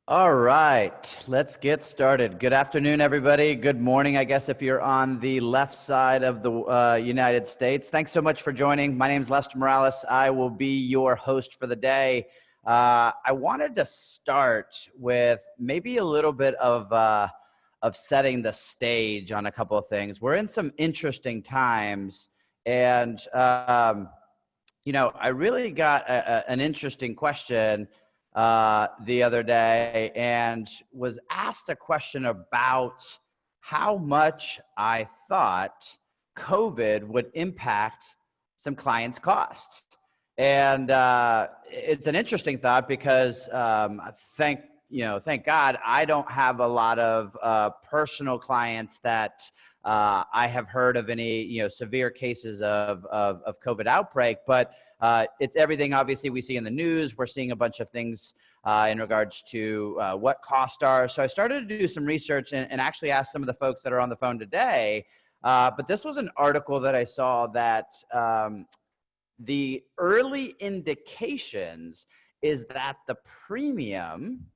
All right, let's get started. Good afternoon, everybody. Good morning, I guess, if you're on the left side of the United States. Thanks so much for joining. My name is Lester Morales. I will be your host for the day. I wanted to start with maybe a little bit of setting the stage on a couple of things. We're in some interesting times, and I really got an interesting question the other day and was asked a question about how much I thought COVID would impact some clients' costs. And it's an interesting thought because thank God I don't have a lot of personal clients that I have heard of any severe cases of COVID outbreak, but it's everything obviously we see in the news. We're seeing a bunch of things in regards to what costs are. So I started to do some research and actually asked some of the folks that are on the phone today. But this was an article that I saw that the early indications is that the premium,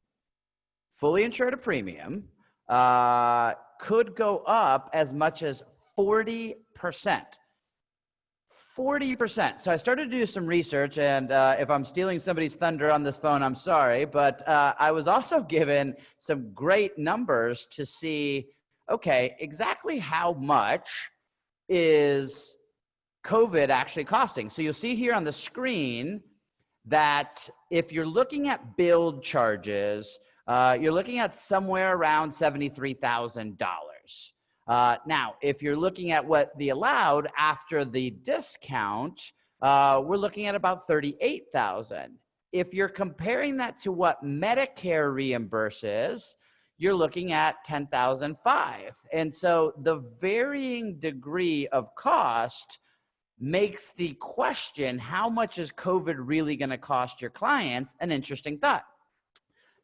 fully insured premium, could go up as much as 40%. 40%. So I started to do some research, and if I'm stealing somebody's thunder on this phone, I'm sorry, but I was also given some great numbers to see, okay, exactly how much is COVID actually costing. So you'll see here on the screen that if you're looking at build charges, you're looking at somewhere around $73,000. Now, if you're looking at what the allowed after the discount, we're looking at about $38,000. If you're comparing that to what Medicare reimburses, you're looking at $10,500. And so the varying degree of cost makes the question, how much is COVID really going to cost your clients, an interesting thought.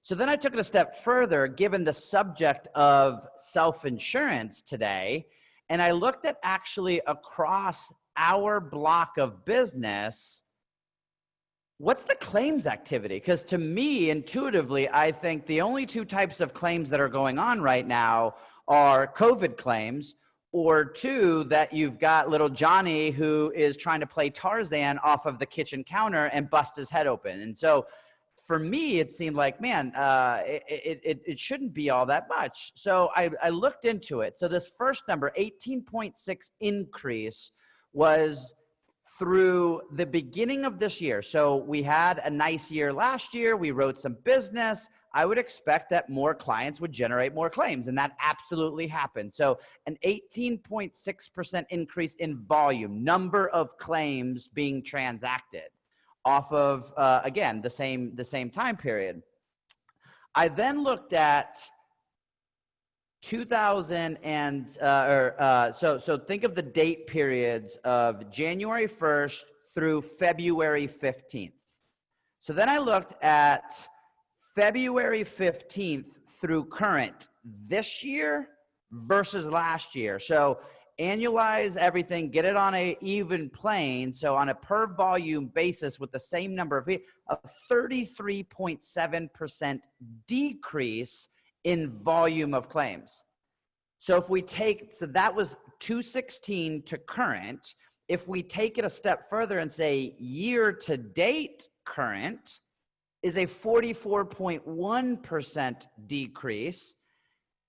So then I took it a step further, given the subject of self-insurance today, and I looked at actually across our block of business, what's the claims activity? Because to me, intuitively, I think the only two types of claims that are going on right now are COVID claims, or two, that you've got little Johnny who is trying to play Tarzan off of the kitchen counter and bust his head open. And so for me, it seemed like, man, it shouldn't be all that much. So I looked into it. So this first number, 18.6 increase, was through the beginning of this year. So we had a nice year last year. We wrote some business. I would expect that more clients would generate more claims, and that absolutely happened. So an 18.6% increase in volume, number of claims being transacted off of, again, the same time period. I then looked at 2000 and, so think of the date periods of January 1st through February 15th. So then I looked at February 15th through current this year versus last year. So annualize everything, get it on a even plane. So on a per volume basis with the same number of people, a 33.7% decrease in volume of claims. So if we take, so that was 2016 to current. If we take it a step further and say year to date current is a 44.1% decrease.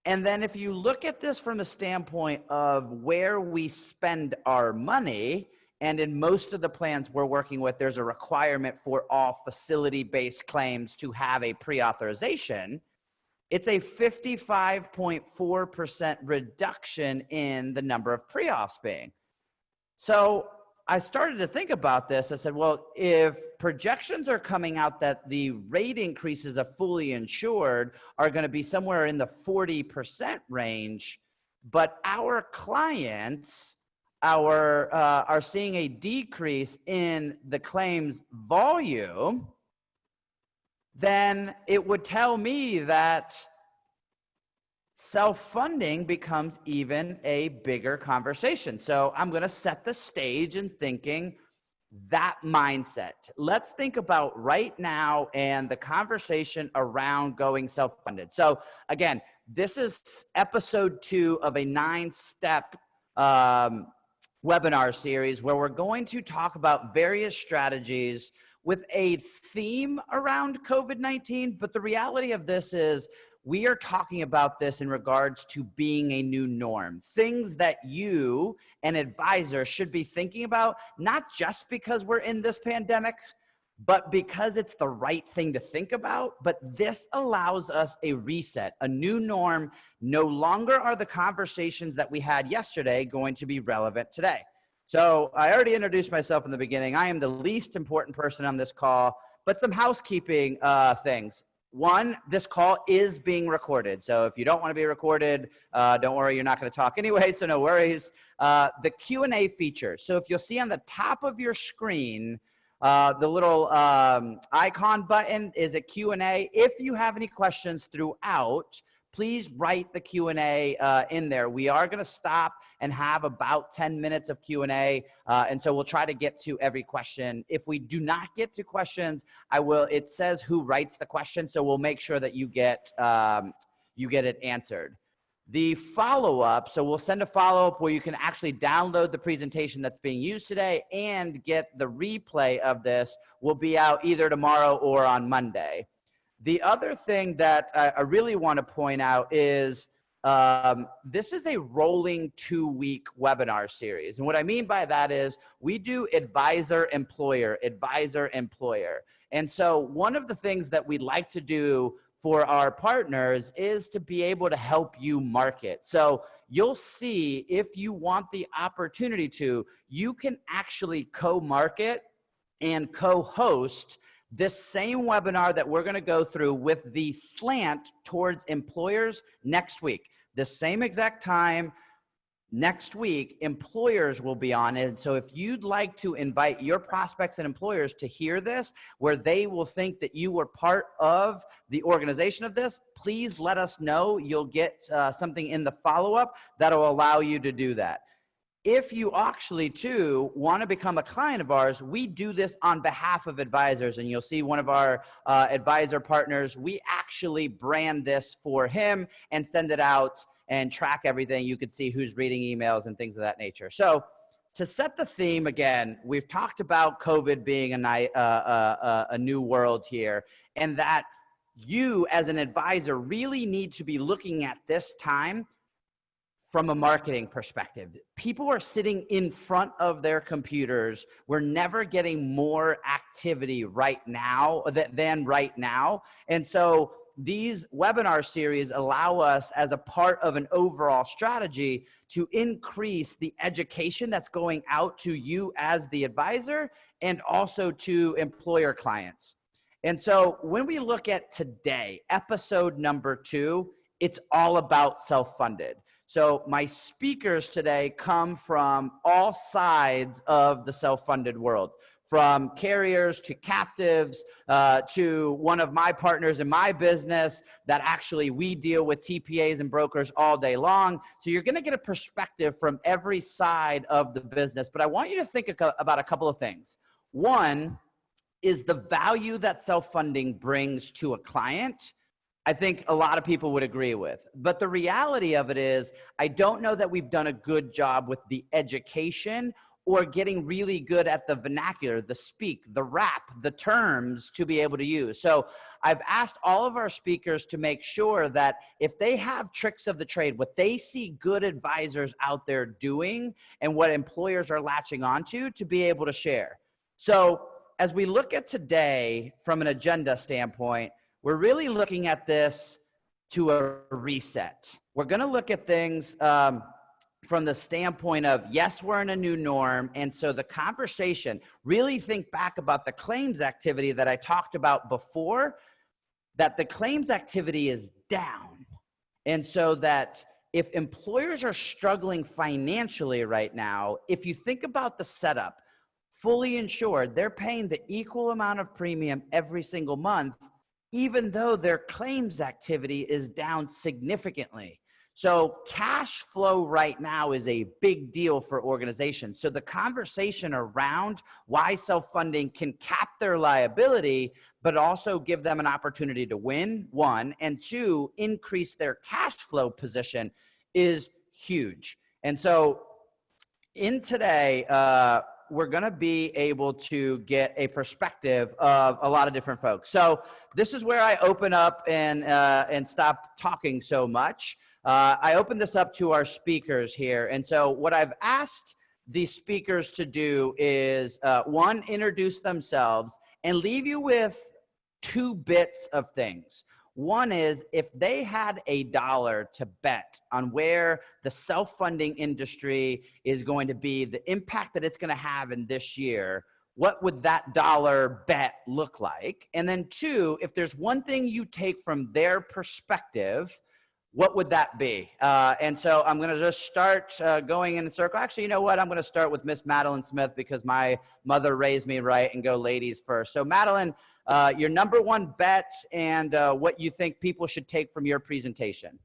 And then if you look at this from the standpoint of where we spend our money, and in most of the plans we're working with, there's a requirement for all facility-based claims to have a pre-authorization, it's a 55.4% reduction in the number of pre-auths being. So I started to think about this. I said, well, if projections are coming out that the rate increases of fully insured are going to be somewhere in the 40% range, but our clients are seeing a decrease in the claims volume, then it would tell me that self-funding becomes even a bigger conversation. So I'm going to set the stage in thinking, that mindset. Let's think about right now and the conversation around going self-funded. So again, this is episode 2 of a 9-step webinar series where we're going to talk about various strategies with a theme around COVID-19. But the reality of this is we are talking about this in regards to being a new norm, things that you, an advisor, should be thinking about, not just because we're in this pandemic, but because it's the right thing to think about. But this allows us a reset, a new norm. No longer are the conversations that we had yesterday going to be relevant today. So I already introduced myself in the beginning. I am the least important person on this call, but some housekeeping things. One, this call is being recorded. So if you don't want to be recorded, don't worry, you're not going to talk anyway, so no worries. The Q&A feature. So if you'll see on the top of your screen, the little icon button is a Q&A. If you have any questions throughout, please write the Q&A in there. We are going to stop and have about 10 minutes of Q&A, and so we'll try to get to every question. If we do not get to questions, it says who writes the question, so we'll make sure that you get it answered. The follow-up, so we'll send a follow-up where you can actually download the presentation that's being used today and get the replay of this will be out either tomorrow or on Monday. The other thing that I really want to point out is this is a rolling 2-week webinar series. And what I mean by that is we do advisor-employer, advisor-employer. And so one of the things that we like to do for our partners is to be able to help you market. So you'll see if you want the opportunity to, you can actually co-market and co-host this same webinar that we're going to go through with the slant towards employers next week. The same exact time next week, employers will be on it. So if you'd like to invite your prospects and employers to hear this, where they will think that you were part of the organization of this, please let us know. You'll get something in the follow-up that'll allow you to do that. If you actually, too, want to become a client of ours, we do this on behalf of advisors. And you'll see one of our advisor partners, we actually brand this for him and send it out and track everything. You could see who's reading emails and things of that nature. So to set the theme, again, we've talked about COVID being a new world here, and that you as an advisor really need to be looking at this time from a marketing perspective. People are sitting in front of their computers. We're never getting more activity right now than right now. And so these webinar series allow us, as a part of an overall strategy, to increase the education that's going out to you as the advisor and also to employer clients. And so when we look at today, episode number 2, it's all about self-funded. So my speakers today come from all sides of the self-funded world, from carriers to captives to one of my partners in my business that actually we deal with TPAs and brokers all day long. So you're going to get a perspective from every side of the business. But I want you to think about a couple of things. One is the value that self-funding brings to a client. I think a lot of people would agree with. But the reality of it is, I don't know that we've done a good job with the education or getting really good at the vernacular, the speak, the rap, the terms to be able to use. So I've asked all of our speakers to make sure that if they have tricks of the trade, what they see good advisors out there doing and what employers are latching onto, to be able to share. So as we look at today from an agenda standpoint, we're really looking at this to a reset. We're going to look at things from the standpoint of, yes, we're in a new norm. And so the conversation, really think back about the claims activity that I talked about before, that the claims activity is down. And so that if employers are struggling financially right now, if you think about the setup, fully insured, they're paying the equal amount of premium every single month, even though their claims activity is down significantly. So cash flow right now is a big deal for organizations. So the conversation around why self-funding can cap their liability, but also give them an opportunity to win, one, and two, increase their cash flow position is huge. And so in today, we're going to be able to get a perspective of a lot of different folks. So this is where I open up and stop talking so much. I open this up to our speakers here. And so what I've asked the speakers to do is one, introduce themselves and leave you with two bits of things. One is if they had $1 to bet on where the self-funding industry is going to be, the impact that it's going to have in this year, what would that dollar bet look like? And then two, if there's one thing you take from their perspective, what would that be? And so I'm going to just start going in a circle. Actually, you know what? I'm going to start with Miss Madeline Smith because my mother raised me right, and go ladies first. So Madeline, your number one bet and what you think people should take from your presentation.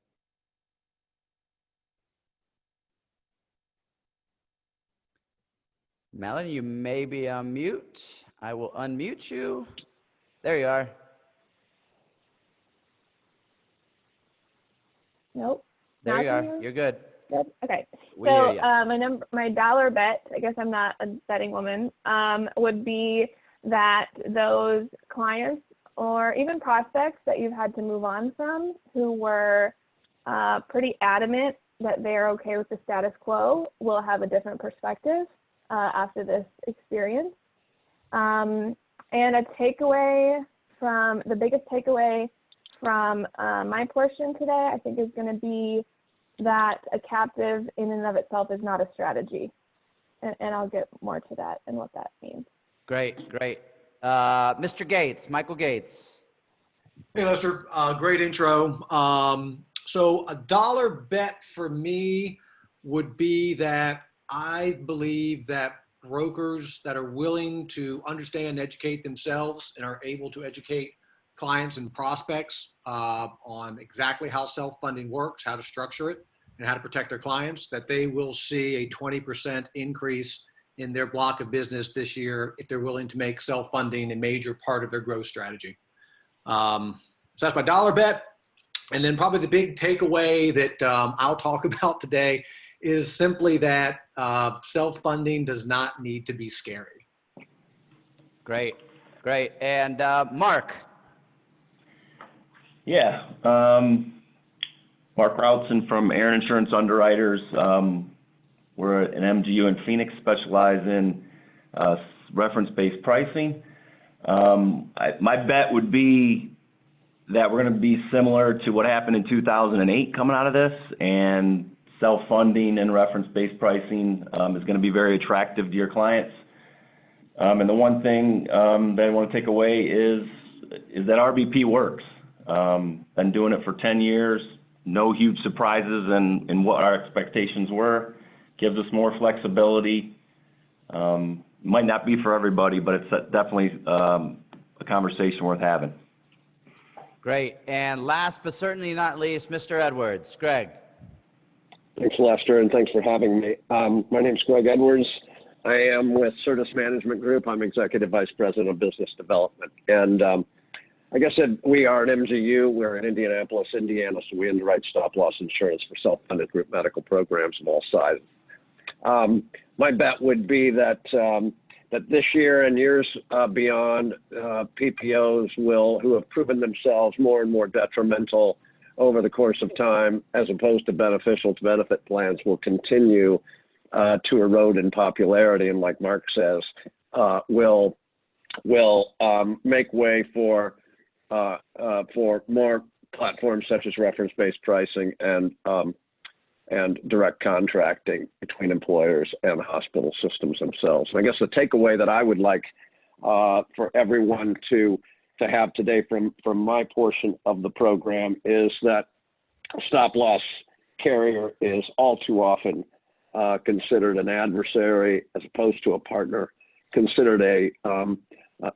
Madeline, you may be on mute. I will unmute you. There you are. Nope. There you are. You're good. Good. Okay. We hear So ya. My dollar bet, I guess I'm not a betting woman, would be that those clients or even prospects that you've had to move on from who were pretty adamant that they're okay with the status quo will have a different perspective after this experience. And a takeaway from, the biggest takeaway from my portion today, I think, is going to be that a captive in and of itself is not a strategy. And I'll get more to that and what that means. Great, great. Mr. Gates, Michael Gates. Hey, Lester, great intro. So a dollar bet for me would be that I believe that brokers that are willing to understand and educate themselves and are able to educate clients and prospects on exactly how self-funding works, how to structure it, and how to protect their clients, that they will see a 20% increase in their block of business this year if they're willing to make self-funding a major part of their growth strategy. So that's my dollar bet. And then probably the big takeaway that I'll talk about today is simply that self-funding does not need to be scary. Great, great. And Mark. Yeah, Mark Routson from Aaron Insurance Underwriters. We're an MGU in Phoenix, specialize in reference-based pricing. My bet would be that we're going to be similar to what happened in 2008 coming out of this, and self-funding and reference-based pricing is going to be very attractive to your clients. And the one thing that I want to take away is that RBP works. Been doing it for 10 years, no huge surprises in what our expectations were. Gives us more flexibility. Might not be for everybody, but it's definitely a conversation worth having. Great. And last but certainly not least, Mr. Edwards. Greg. Thanks, Lester, and thanks for having me. My name is Greg Edwards. I am with Certus Management Group. I'm Executive Vice President of Business Development. And like I said, we are an MGU. We're in Indianapolis, Indiana, so we underwrite stop-loss insurance for self-funded group medical programs of all sizes. My bet would be that that this year and years beyond, PPOs who have proven themselves more and more detrimental over the course of time, as opposed to beneficial to benefit plans, will continue to erode in popularity, and like Mark says, will make way for more platforms such as reference-based pricing and direct contracting between employers and hospital systems themselves. And I guess the takeaway that I would like for everyone to have today from my portion of the program is that a stop-loss carrier is all too often considered an adversary as opposed to a partner, considered a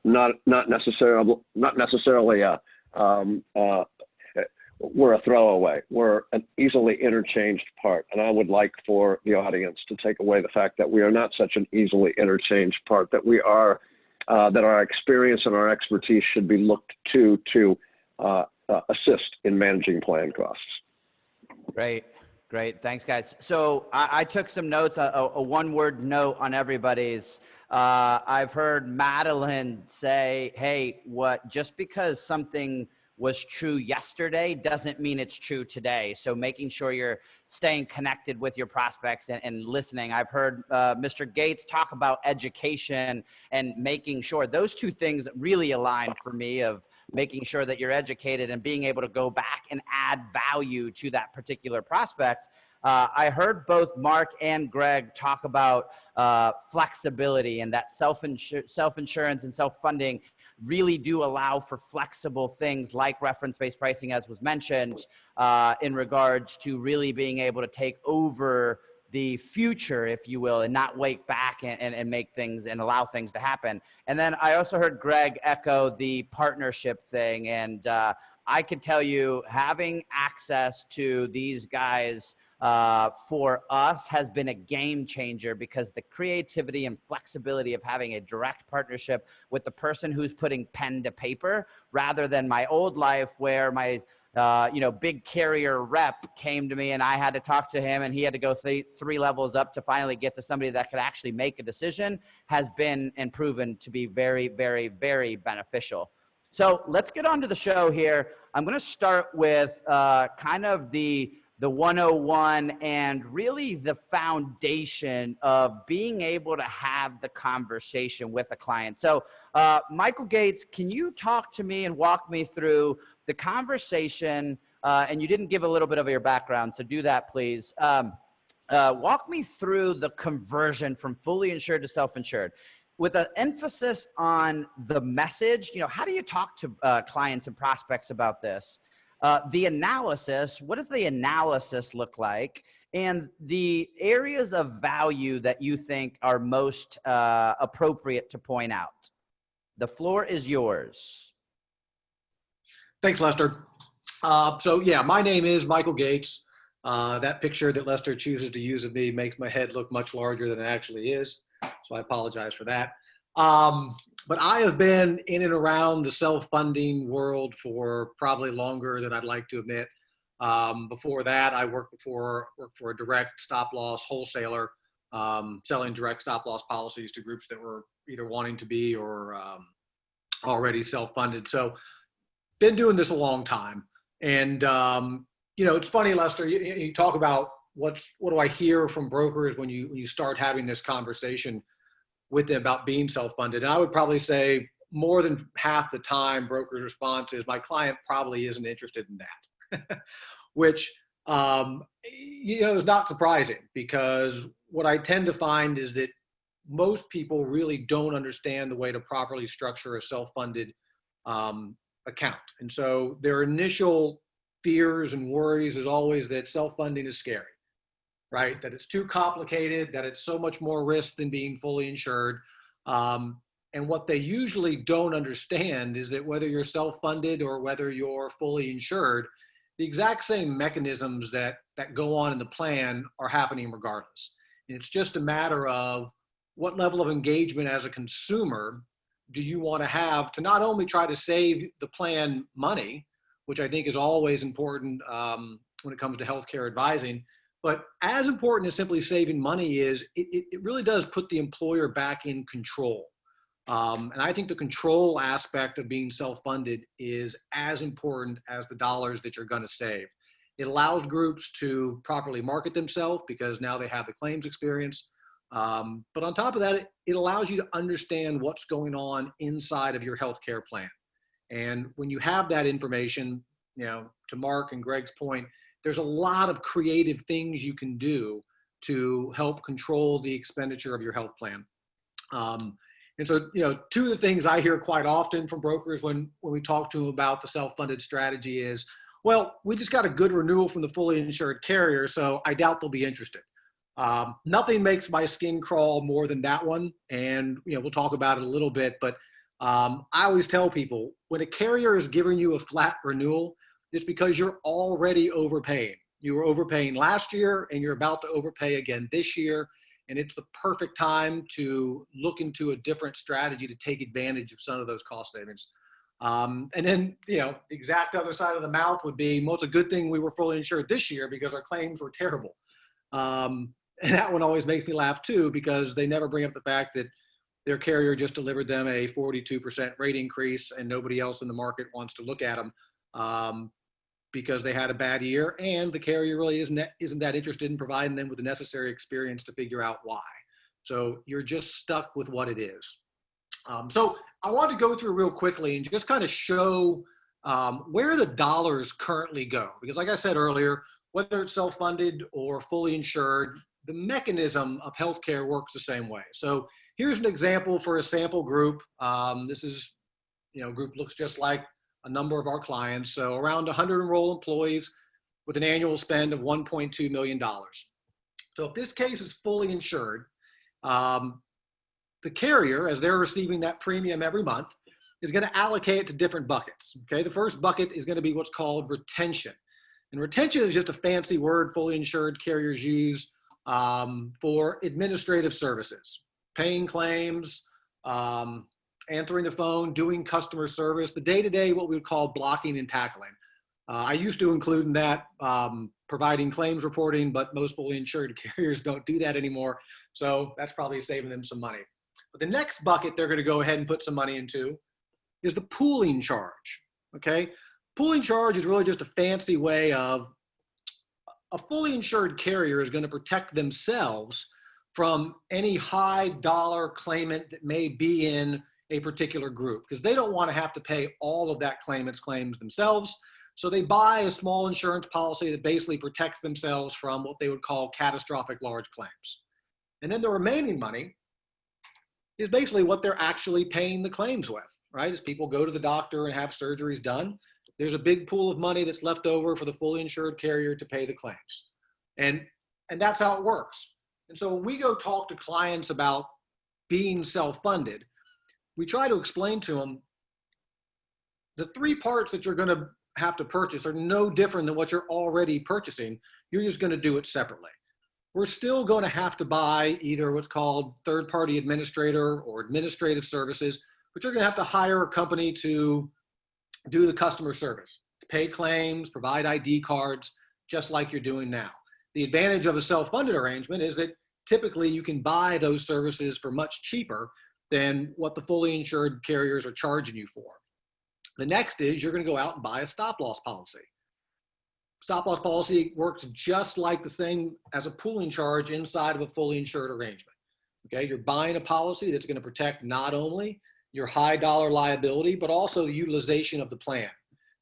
not necessarily a we're a throwaway. We're an easily interchanged part. And I would like for the audience to take away the fact that we are not such an easily interchanged part, that we are, that our experience and our expertise should be looked to assist in managing plan costs. Great. Great. Thanks, guys. So I took some notes, a one-word note on everybody's. I've heard Madeline say, hey, just because something was true yesterday doesn't mean it's true today. So making sure you're staying connected with your prospects and listening. I've heard Mr. Gates talk about education and making sure those two things really align for me, of making sure that you're educated and being able to go back and add value to that particular prospect. I heard both Mark and Greg talk about flexibility, and that self-insurance and self-funding really do allow for flexible things like reference-based pricing, as was mentioned, in regards to really being able to take over the future, if you will, and not wait back and make things and allow things to happen. And then I also heard Greg echo the partnership thing. And I can tell you, having access to these guys for us has been a game changer, because the creativity and flexibility of having a direct partnership with the person who's putting pen to paper, rather than my old life where my big carrier rep came to me and I had to talk to him and he had to go three levels up to finally get to somebody that could actually make a decision, has been and proven to be very, very, very beneficial. So let's get on to the show here. I'm going to start with kind of the 101 and really the foundation of being able to have the conversation with a client. So Michael Gates, can you talk to me and walk me through the conversation? And you didn't give a little bit of your background, so do that, please. Walk me through the conversion from fully insured to self-insured, with an emphasis on the message. How do you talk to clients and prospects about this? The analysis, what does the analysis look like? And the areas of value that you think are most appropriate to point out. The floor is yours. Thanks, Lester. So yeah, my name is Michael Gates. That picture that Lester chooses to use of me makes my head look much larger than it actually is. So I apologize for that. But I have been in and around the self-funding world for probably longer than I'd like to admit. Before that, I worked for a direct stop-loss wholesaler, selling direct stop-loss policies to groups that were either wanting to be or already self-funded. So been doing this a long time. And, it's funny, Lester, you talk about what do I hear from brokers when you start having this conversation with them about being self-funded. And I would probably say more than half the time brokers' response is, my client probably isn't interested in that, which, is not surprising, because what I tend to find is that most people really don't understand the way to properly structure a self-funded account. And so their initial fears and worries is always that self-funding is scary, right? That it's too complicated, that it's so much more risk than being fully insured. And what they usually don't understand is that whether you're self-funded or whether you're fully insured, the exact same mechanisms that go on in the plan are happening regardless. And it's just a matter of what level of engagement as a consumer do you want to have to not only try to save the plan money, which I think is always important when it comes to healthcare advising, but as important as simply saving money is, it really does put the employer back in control. And I think the control aspect of being self-funded is as important as the dollars that you're going to save. It allows groups to properly market themselves because now they have the claims experience. But on top of that, it allows you to understand what's going on inside of your healthcare plan. And when you have that information, to Mark and Greg's point, there's a lot of creative things you can do to help control the expenditure of your health plan. And so, two of the things I hear quite often from brokers when we talk to them about the self-funded strategy is, well, we just got a good renewal from the fully insured carrier, so I doubt they'll be interested. Nothing makes my skin crawl more than that one. And, we'll talk about it a little bit, but I always tell people, when a carrier is giving you a flat renewal, it's because you're already overpaying. You were overpaying last year and you're about to overpay again this year. And it's the perfect time to look into a different strategy to take advantage of some of those cost savings. And then, you know, the exact other side of the mouth would be, well, it's a good thing we were fully insured this year because our claims were terrible. And that one always makes me laugh too, because they never bring up the fact that their carrier just delivered them a 42% rate increase and nobody else in the market wants to look at them because they had a bad year, and the carrier really isn't that interested in providing them with the necessary experience to figure out why. So you're just stuck with what it is. So I want to go through real quickly and just kind of show where the dollars currently go. Because like I said earlier, whether it's self-funded or fully insured, the mechanism of healthcare works the same way. So here's an example for a sample group. This is, you know, group looks just like a number of our clients. So around 100 enrolled employees with an annual spend of $1.2 million. So if this case is fully insured, the carrier, as they're receiving that premium every month, is going to allocate it to different buckets. Okay, the first bucket is going to be what's called retention. And retention is just a fancy word fully insured carriers use for administrative services, paying claims, answering the phone, doing customer service, the day-to-day, what we would call blocking and tackling. I used to include in that providing claims reporting, but most fully insured carriers don't do that anymore. So that's probably saving them some money. But the next bucket they're going to go ahead and put some money into is the pooling charge. Okay, pooling charge is really just a fancy way of a fully insured carrier is going to protect themselves from any high dollar claimant that may be in a particular group, because they don't want to have to pay all of that claimant's claims themselves. So they buy a small insurance policy that basically protects themselves from what they would call catastrophic large claims. And then the remaining money is basically what they're actually paying the claims with, right? As people go to the doctor and have surgeries done, there's a big pool of money that's left over for the fully insured carrier to pay the claims. And that's how it works. And so when we go talk to clients about being self-funded, we try to explain to them the three parts that you're going to have to purchase are no different than what you're already purchasing. You're just going to do it separately. We're still going to have to buy either what's called third-party administrator or administrative services, but you're going to have to hire a company to do the customer service, to pay claims, provide ID cards, just like you're doing now. The advantage of a self-funded arrangement is that typically you can buy those services for much cheaper than what the fully insured carriers are charging you for. The next is you're going to go out and buy a stop-loss policy. Stop-loss policy works just like the same as a pooling charge inside of a fully insured arrangement. Okay, you're buying a policy that's going to protect not only your high dollar liability, but also the utilization of the plan.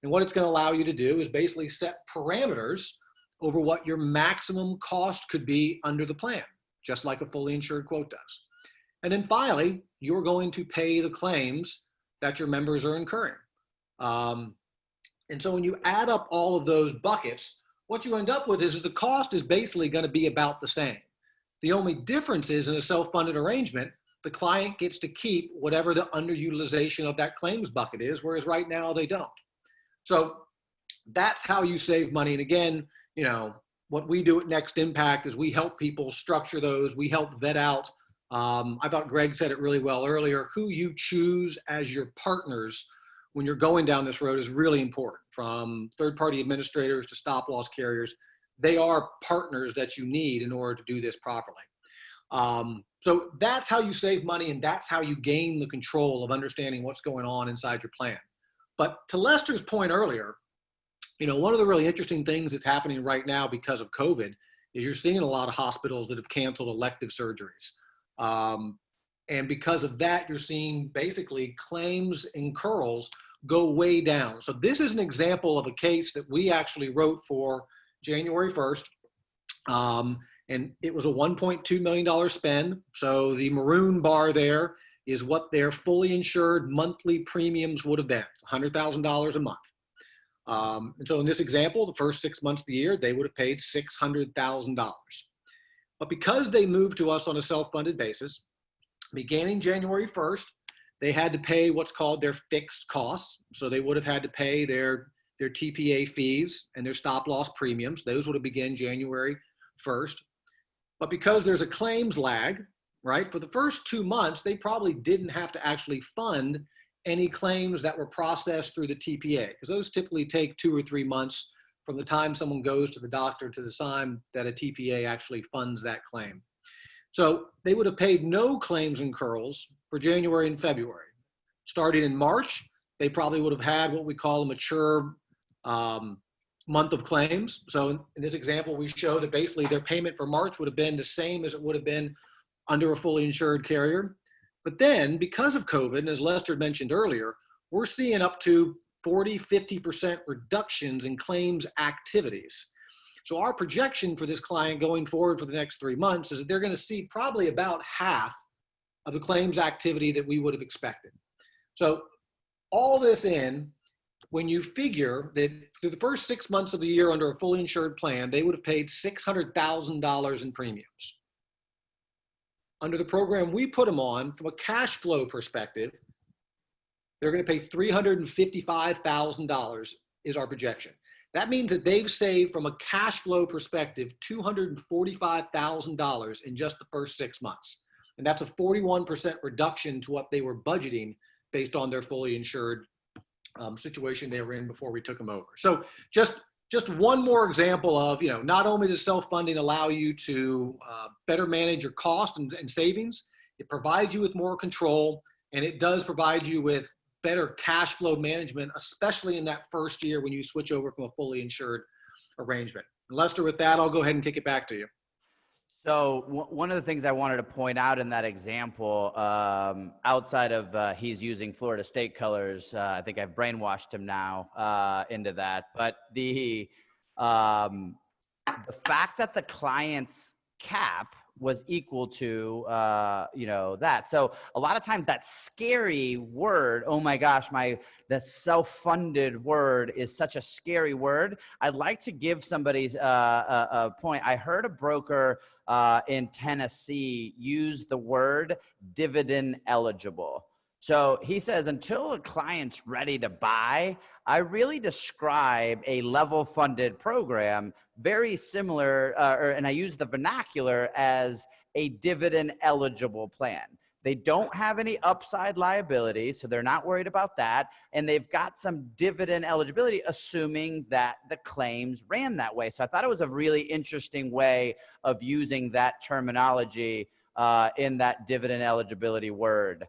And what it's going to allow you to do is basically set parameters over what your maximum cost could be under the plan, just like a fully insured quote does. And then finally, you're going to pay the claims that your members are incurring. And so when you add up all of those buckets, what you end up with is that the cost is basically going to be about the same. The only difference is in a self-funded arrangement, the client gets to keep whatever the underutilization of that claims bucket is, whereas right now they don't. So that's how you save money. And again, you know, what we do at Next Impact is we help people structure those. We help vet out. I thought Greg said it really well earlier. Who you choose as your partners when you're going down this road is really important. From third-party administrators to stop-loss carriers, they are partners that you need in order to do this properly. So that's how you save money, and that's how you gain the control of understanding what's going on inside your plan. But to Lester's point earlier, you know, one of the really interesting things that's happening right now because of COVID is you're seeing a lot of hospitals that have canceled elective surgeries. And because of that, you're seeing basically claims incurrals go way down. So this is an example of a case that we actually wrote for January 1st. And it was a $1.2 million spend. So the maroon bar there is what their fully insured monthly premiums would have been. It's $100,000 a month. And so in this example, the first 6 months of the year, they would have paid $600,000. But because they moved to us on a self-funded basis, beginning January 1st, they had to pay what's called their fixed costs. So they would have had to pay their their TPA fees and their stop loss premiums. Those would have begun January 1st. But because there's a claims lag, right, for the first 2 months, they probably didn't have to actually fund any claims that were processed through the TPA, because those typically take 2 or 3 months from the time someone goes to the doctor to the time that a TPA actually funds that claim. So they would have paid no claims incurrals for January and February. Starting in March, they probably would have had what we call a mature month of claims. So in this example, we show that basically their payment for March would have been the same as it would have been under a fully insured carrier. But then because of COVID, and as Lester mentioned earlier, we're seeing up to 40, 50% reductions in claims activities. So our projection for this client going forward for the next 3 months is that they're going to see probably about half of the claims activity that we would have expected. So all this in, when you figure that through the first 6 months of the year under a fully insured plan, they would have paid $600,000 in premiums. Under the program we put them on, from a cash flow perspective, they're going to pay $355,000 is our projection. That means that they've saved, from a cash flow perspective, $245,000 in just the first 6 months. And that's a 41% reduction to what they were budgeting based on their fully insured situation they were in before we took them over. So just one more example of, not only does self-funding allow you to better manage your cost and savings, it provides you with more control, and it does provide you with better cash flow management, especially in that first year when you switch over from a fully insured arrangement. Lester, with that, I'll go ahead and kick it back to you. So one of the things I wanted to point out in that example, outside of he's using Florida State colors, I think I've brainwashed him now into that. But the fact that the client's cap was equal to that. So a lot of times that scary word, oh my gosh, that self-funded word is such a scary word. I'd like to give somebody a point. I heard a broker in Tennessee use the word dividend eligible. So he says, until a client's ready to buy, I really describe a level funded program very similar, and I use the vernacular as a dividend eligible plan. They don't have any upside liability, so they're not worried about that. And they've got some dividend eligibility, assuming that the claims ran that way. So I thought it was a really interesting way of using that terminology in that dividend eligibility word.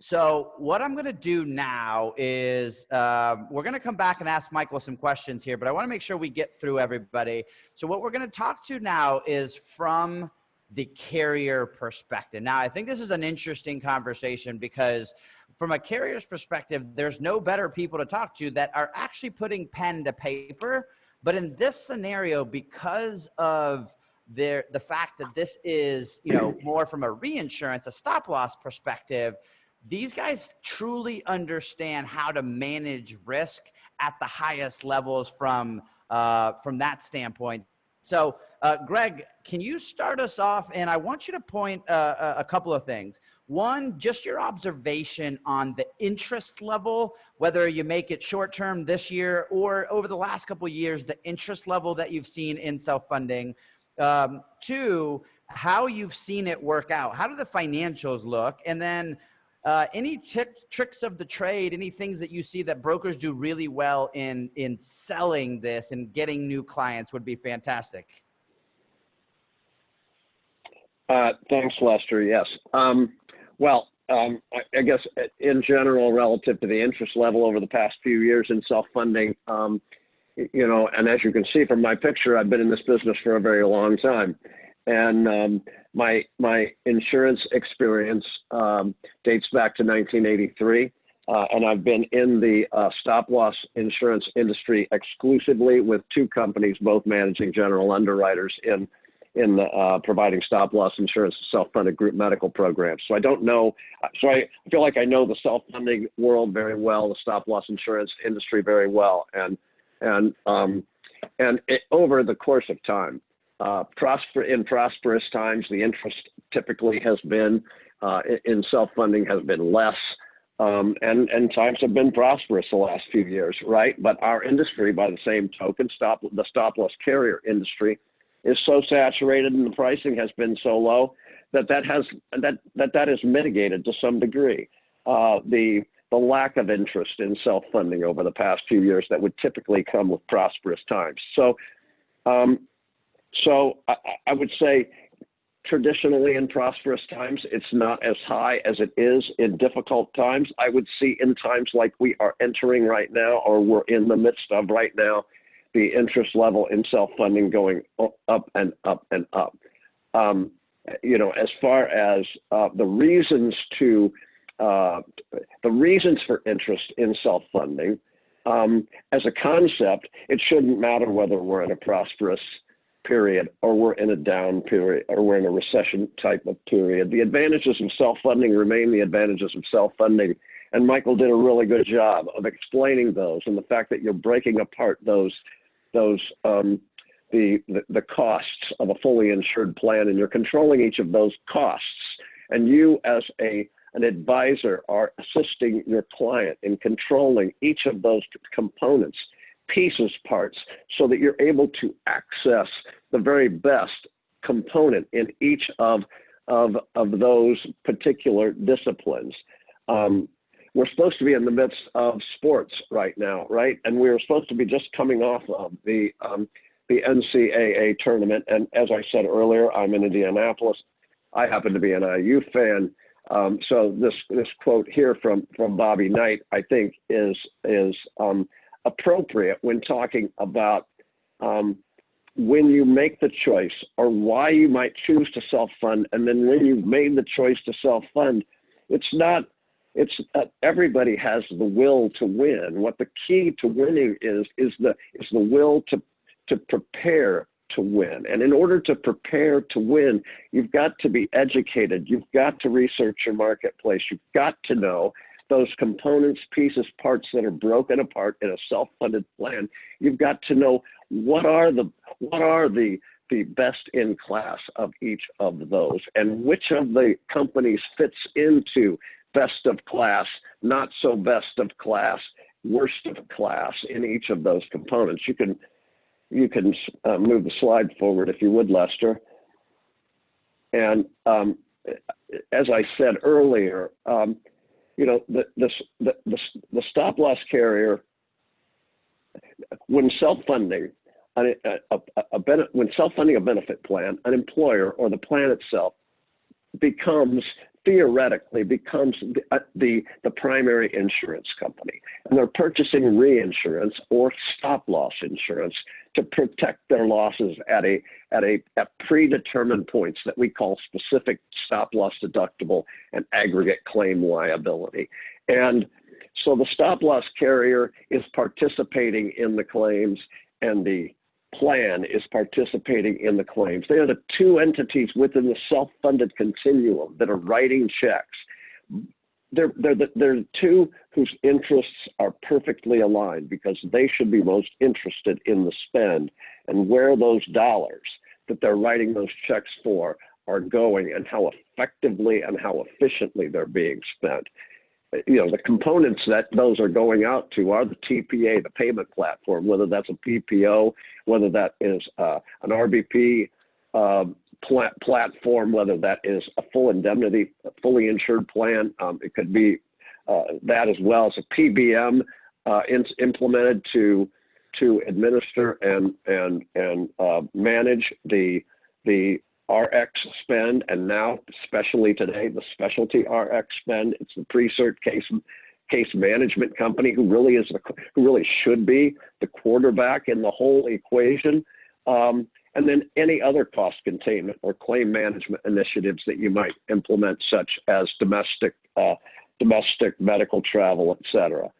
So what I'm going to do now is we're going to come back and ask Michael some questions here, but I want to make sure we get through everybody. So what we're going to talk to now is from the carrier perspective. Now, I think this is an interesting conversation because from a carrier's perspective, there's no better people to talk to that are actually putting pen to paper. But in this scenario, because of the fact that this is, more from a reinsurance, a stop loss perspective, these guys truly understand how to manage risk at the highest levels from that standpoint. So, Greg, can you start us off? And I want you to point a couple of things. One, just your observation on the interest level, whether you make it short-term this year or over the last couple of years, the interest level that you've seen in self-funding. Two, how you've seen it work out. How do the financials look? And then any tricks of the trade, any things that you see that brokers do really well in selling this and getting new clients would be fantastic. Thanks, Lester. Yes. I guess in general, relative to the interest level over the past few years in self-funding, and as you can see from my picture, I've been in this business for a very long time. And my insurance experience dates back to 1983, and I've been in the stop loss insurance industry exclusively with two companies, both managing general underwriters in providing stop loss insurance to self-funded group medical programs. So I don't know. So I feel like I know the self-funding world very well, the stop loss insurance industry very well, and over the course of time. In prosperous times, the interest typically has been in self-funding has been less. And times have been prosperous the last few years, right? But our industry, by the same token, the stop loss carrier industry, is so saturated and the pricing has been so low that has mitigated to some degree the lack of interest in self-funding over the past few years that would typically come with prosperous times. So I would say traditionally in prosperous times, it's not as high as it is in difficult times. I would see in times like we are entering right now, or we're in the midst of right now, the interest level in self-funding going up and up and up. As far as the reasons for interest in self-funding, as a concept, it shouldn't matter whether we're in a prosperous period or we're in a down period or we're in a recession type of period. The advantages of self-funding remain the advantages of self-funding. And Michael did a really good job of explaining those, and the fact that you're breaking apart the costs of a fully insured plan, and you're controlling each of those costs. And you as an advisor are assisting your client in controlling each of those components, pieces, parts, so that you're able to access the very best component in each of those particular disciplines. We're supposed to be in the midst of sports right now, right? And we're supposed to be just coming off of the NCAA tournament. And as I said earlier, I'm in Indianapolis. I happen to be an IU fan. So this quote here from Bobby Knight, I think, is appropriate when talking about when you make the choice or why you might choose to self-fund, and then when you've made the choice to self-fund, everybody has the will to win. What the key to winning is the will to prepare to win. And in order to prepare to win, you've got to be educated. You've got to research your marketplace. You've got to know those components, pieces, parts that are broken apart in a self-funded plan. You've got to know what are the best in class of each of those, and which of the companies fits into best of class, not so best of class, worst of class in each of those components. You can move the slide forward if you would, Lester. And as I said earlier, the stop loss carrier, when self-funding a benefit plan, an employer or the plan itself theoretically becomes the primary insurance company, and they're purchasing reinsurance or stop loss insurance to protect their losses at predetermined points that we call specific stop loss deductible and aggregate claim liability. And so the stop loss carrier is participating in the claims, and the plan is participating in the claims. They are the two entities within the self-funded continuum that are writing checks. They're the two whose interests are perfectly aligned, because they should be most interested in the spend and where those dollars that they're writing those checks for are going, and how effectively and how efficiently they're being spent. The components that those are going out to are the TPA, the payment platform, whether that's a PPO, whether that is an RBP platform, whether that is a full indemnity, a fully insured plan. It could be that, as well as a PBM implemented to administer and manage the RX spend, and now, especially today, the specialty RX spend. It's the pre-cert case management company who really should be the quarterback in the whole equation. And then any other cost containment or claim management initiatives that you might implement, such as domestic medical travel, et cetera.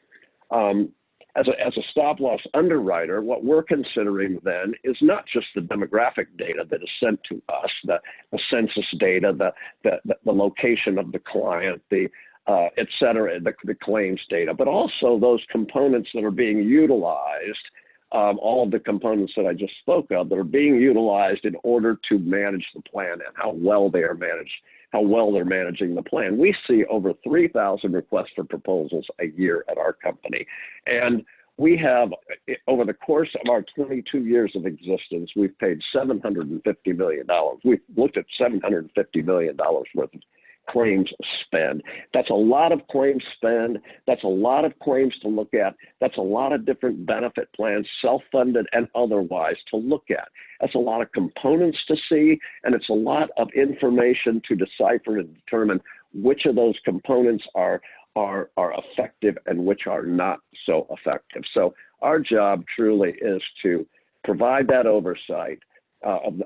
As a stop loss underwriter, what we're considering then is not just the demographic data that is sent to us, the census data, the location of the client, et cetera, the claims data, but also those components that are being utilized, all of the components that I just spoke of that are being utilized in order to manage the plan, and how well they are managed, how well they're managing the plan. We see over 3,000 requests for proposals a year at our company. And we have, over the course of our 22 years of existence, we've paid $750 million. We've looked at $750 million worth of claims spend. That's a lot of claims spend. That's a lot of claims to look at. That's a lot of different benefit plans, self-funded and otherwise, to look at. That's a lot of components to see, and it's a lot of information to decipher and determine which of those components are effective and which are not so effective. So our job truly is to provide that oversight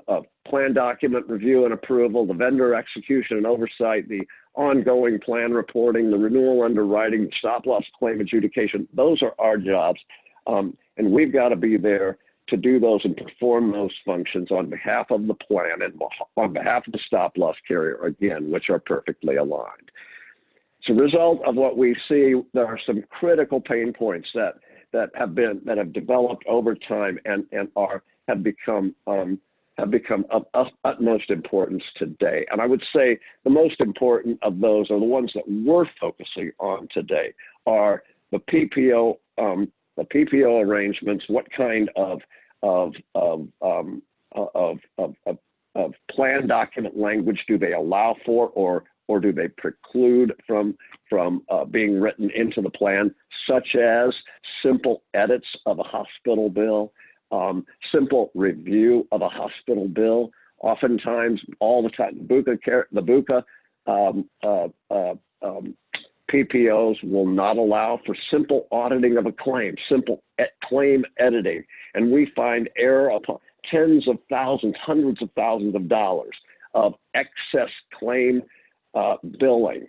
of plan document review and approval, the vendor execution and oversight, the ongoing plan reporting, the renewal underwriting, the stop-loss claim adjudication. Those are our jobs, and we've got to be there to do those and perform those functions on behalf of the plan and on behalf of the stop-loss carrier, again, which are perfectly aligned. As a result of what we see, there are some critical pain points that have developed over time and have become of utmost importance today. And I would say the most important of those are the ones that we're focusing on today are the PPO arrangements. What kind of plan document language do they allow for, or do they preclude from being written into the plan, such as simple edits of a hospital bill, simple review of a hospital bill. Oftentimes, all the time, the BUCA PPOs will not allow for simple auditing of a claim, simple claim editing. And we find error upon tens of thousands, hundreds of thousands of dollars of excess claim billing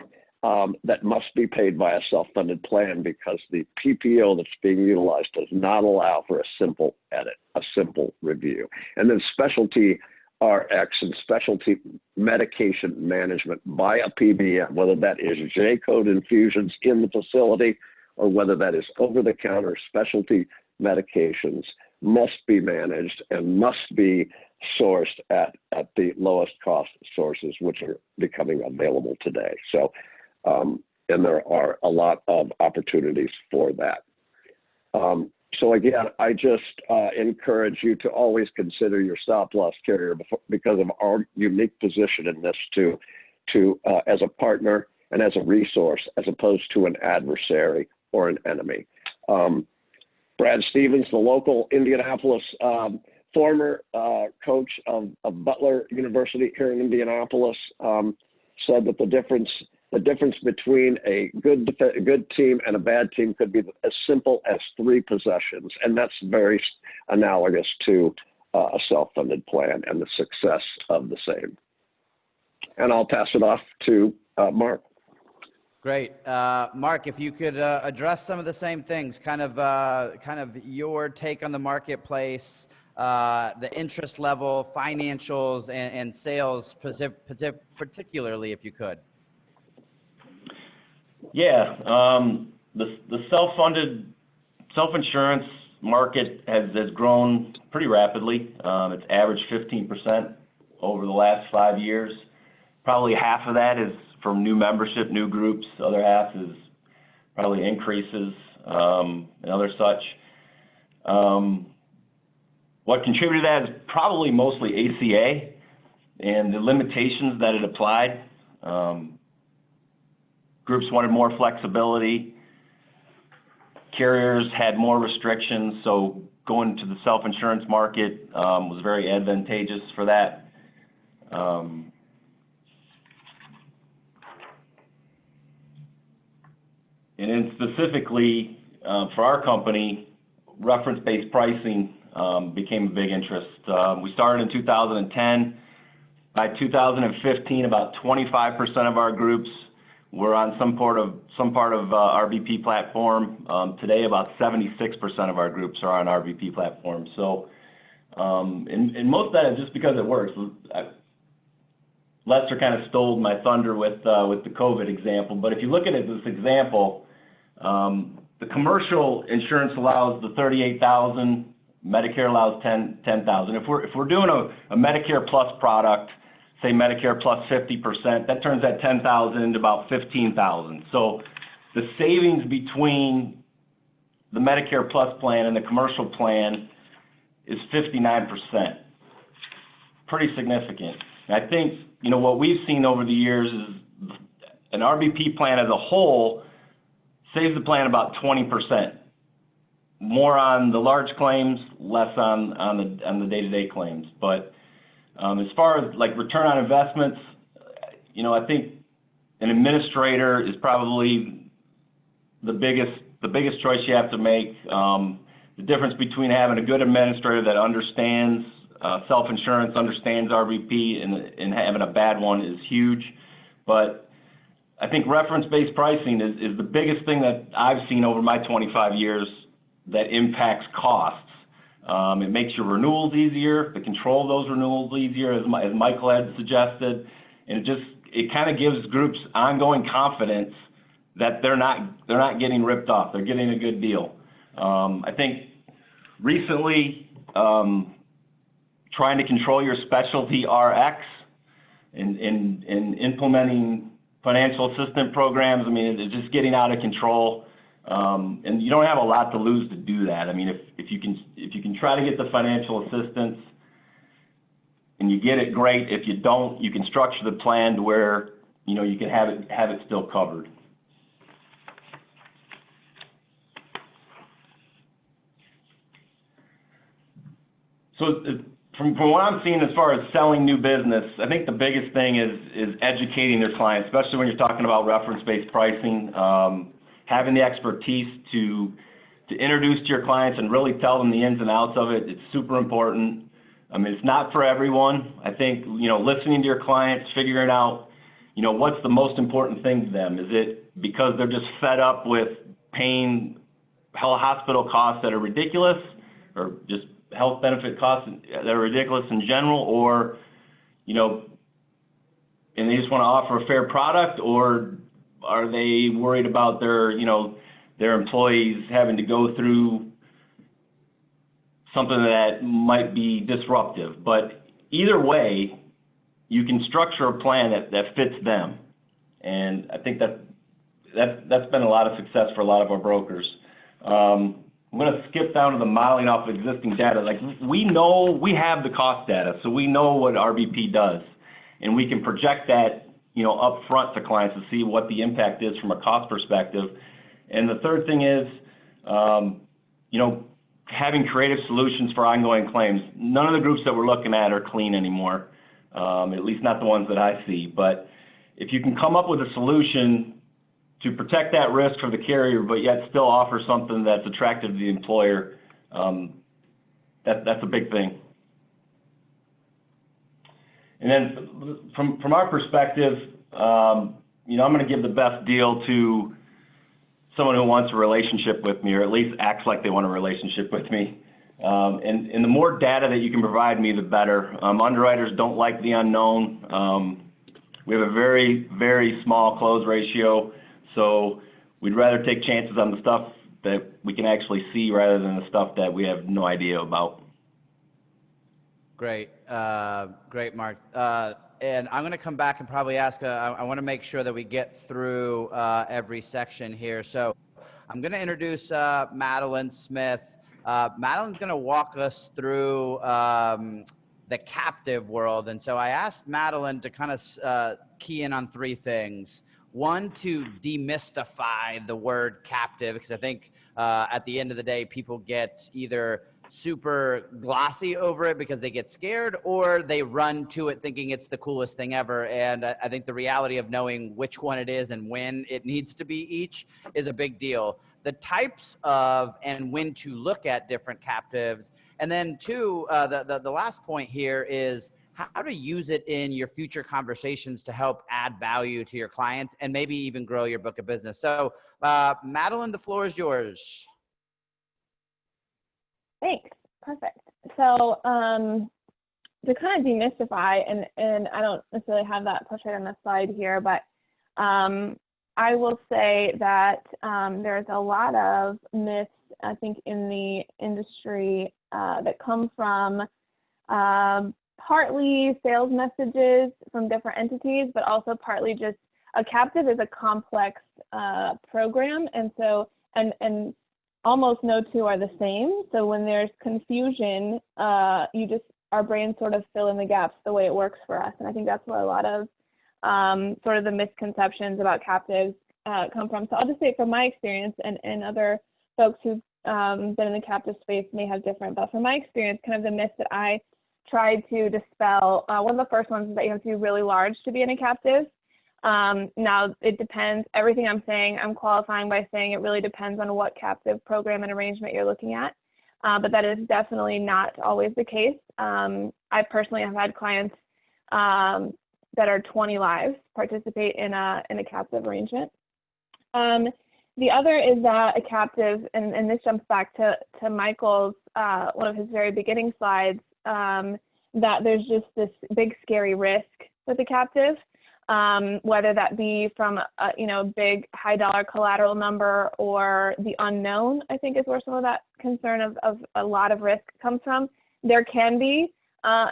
that must be paid by a self-funded plan because the PPO that's being utilized does not allow for a simple edit, a simple review. And then specialty RX and specialty medication management by a PBM, whether that is J-code infusions in the facility or whether that is over-the-counter specialty medications, must be managed and must be sourced at the lowest cost sources, which are becoming available today. So, and there are a lot of opportunities for that. So again, I just encourage you to always consider your stop-loss carrier because of our unique position in this to as a partner and as a resource, as opposed to an adversary or an enemy. Brad Stevens, the local Indianapolis former coach of Butler University here in Indianapolis, said that the difference between a good team and a bad team could be as simple as 3 possessions, and that's very analogous to a self-funded plan and the success of the same. And I'll pass it off to Mark. Great. Mark, if you could address some of the same things, kind of your take on the marketplace, the interest level, financials, and sales, particularly, if you could. Yeah, the self-funded, self-insurance market has grown pretty rapidly. It's averaged 15% over the last 5 years. Probably half of that is from new membership, new groups. The other half is probably increases and other such. What contributed to that is probably mostly ACA and the limitations that it applied. Groups wanted more flexibility. Carriers had more restrictions, so going to the self-insurance market was very advantageous for that. And then specifically for our company, reference-based pricing became a big interest. We started in 2010. By 2015, about 25% of our groups were on some part of RBP platform. Today, about 76% of our groups are on RBP platform. So, and most of that is just because it works. Lester kind of stole my thunder with the COVID example, but if you look at it, this example, the commercial insurance allows the 38,000, Medicare allows 10,000. If we're doing a Medicare Plus product, say Medicare plus 50%, that turns that 10,000 into about 15,000. So the savings between the Medicare plus plan and the commercial plan is 59%. Pretty significant. And I think, you know, what we've seen over the years is an RBP plan as a whole saves the plan about 20%. More on the large claims, less on the day-to-day claims. But as far as like return on investments, you know, I think an administrator is probably the biggest choice you have to make. The difference between having a good administrator that understands self-insurance, understands RVP, and having a bad one is huge. But I think reference-based pricing is the biggest thing that I've seen over my 25 years that impacts costs. It makes your renewals easier, the control of those renewals easier, as Michael had suggested, and it kind of gives groups ongoing confidence that they're not getting ripped off. They're getting a good deal. I think recently, trying to control your specialty RX and implementing financial assistance programs, I mean, it's just getting out of control. And you don't have a lot to lose to do that. I mean, if you can try to get the financial assistance and you get it, great. If you don't, you can structure the plan to where, you know, you can have it still covered. So from what I'm seeing as far as selling new business, I think the biggest thing is educating their clients, especially when you're talking about reference-based pricing. Having the expertise to introduce to your clients and really tell them the ins and outs of it, it's super important. I mean, it's not for everyone. I think, you know, listening to your clients, figuring out, you know, what's the most important thing to them. Is it because they're just fed up with paying hospital costs that are ridiculous, or just health benefit costs that are ridiculous in general, or, you know, and they just want to offer a fair product, or are they worried about their employees having to go through something that might be disruptive? But either way, you can structure a plan that fits them. And I think that's been a lot of success for a lot of our brokers. I'm going to skip down to the modeling off of existing data. Like, we have the cost data, so we know what RBP does, and we can project that, you know, up front to clients to see what the impact is from a cost perspective. And the third thing is, you know, having creative solutions for ongoing claims. None of the groups that we're looking at are clean anymore, at least not the ones that I see. But if you can come up with a solution to protect that risk for the carrier, but yet still offer something that's attractive to the employer, that's a big thing. And then from our perspective, you know, I'm going to give the best deal to someone who wants a relationship with me, or at least acts like they want a relationship with me. And the more data that you can provide me, the better. Underwriters don't like the unknown. We have a very, very small close ratio, so we'd rather take chances on the stuff that we can actually see rather than the stuff that we have no idea about. Great. Great, Mark. And I'm going to come back and probably ask, I want to make sure that we get through every section here. So I'm going to introduce Madeline Smith. Madeline's going to walk us through the captive world. And so I asked Madeline to kind of key in on three things. One, to demystify the word captive, because I think at the end of the day, people get either super glossy over it because they get scared, or they run to it thinking it's the coolest thing ever. And I think the reality of knowing which one it is and when it needs to be each is a big deal. The types of and when to look at different captives. And then two, the last point here is how to use it in your future conversations to help add value to your clients and maybe even grow your book of business. So Madeline, the floor is yours. Thanks. Perfect. So to kind of demystify, and I don't necessarily have that portrait on the slide here, but I will say that there's a lot of myths, I think, in the industry that come from partly sales messages from different entities, but also partly just a captive is a complex program, and so and almost no two are the same. So when there's confusion, our brains sort of fill in the gaps the way it works for us, and I think that's where a lot of sort of the misconceptions about captives come from. So I'll just say from my experience, and other folks who've been in the captive space may have different, but from my experience, kind of the myth that I tried to dispel, one of the first ones is that you have to be really large to be in a captive. Now it depends. Everything I'm saying, I'm qualifying by saying it really depends on what captive program and arrangement you're looking at. But that is definitely not always the case. I personally have had clients that are 20 lives participate in a captive arrangement. The other is that a captive, and this jumps back to Michael's, one of his very beginning slides, that there's just this big scary risk with a captive, whether that be from a big high dollar collateral number or the unknown, I think is where some of that concern of a lot of risk comes from. There can be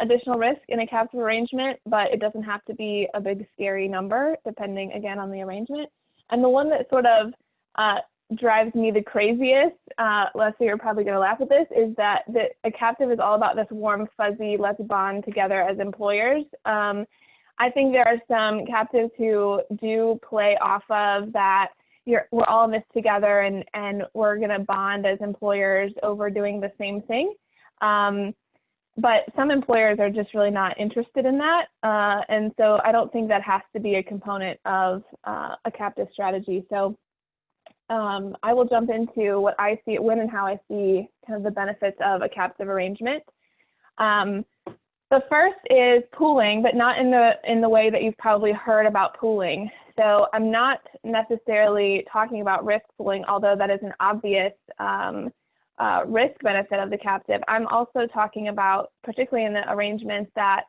additional risk in a captive arrangement, but it doesn't have to be a big scary number, depending again on the arrangement. And the one that sort of drives me the craziest, Leslie, you're probably going to laugh at this, is that a captive is all about this warm, fuzzy, let's bond together as employers. I think there are some captives who do play off of that we're all in this together and we're going to bond as employers over doing the same thing. But some employers are just really not interested in that. And so I don't think that has to be a component of a captive strategy. So I will jump into what I see, when and how I see kind of the benefits of a captive arrangement. The first is pooling, but not in the way that you've probably heard about pooling. So I'm not necessarily talking about risk pooling, although that is an obvious risk benefit of the captive. I'm also talking about, particularly in the arrangements that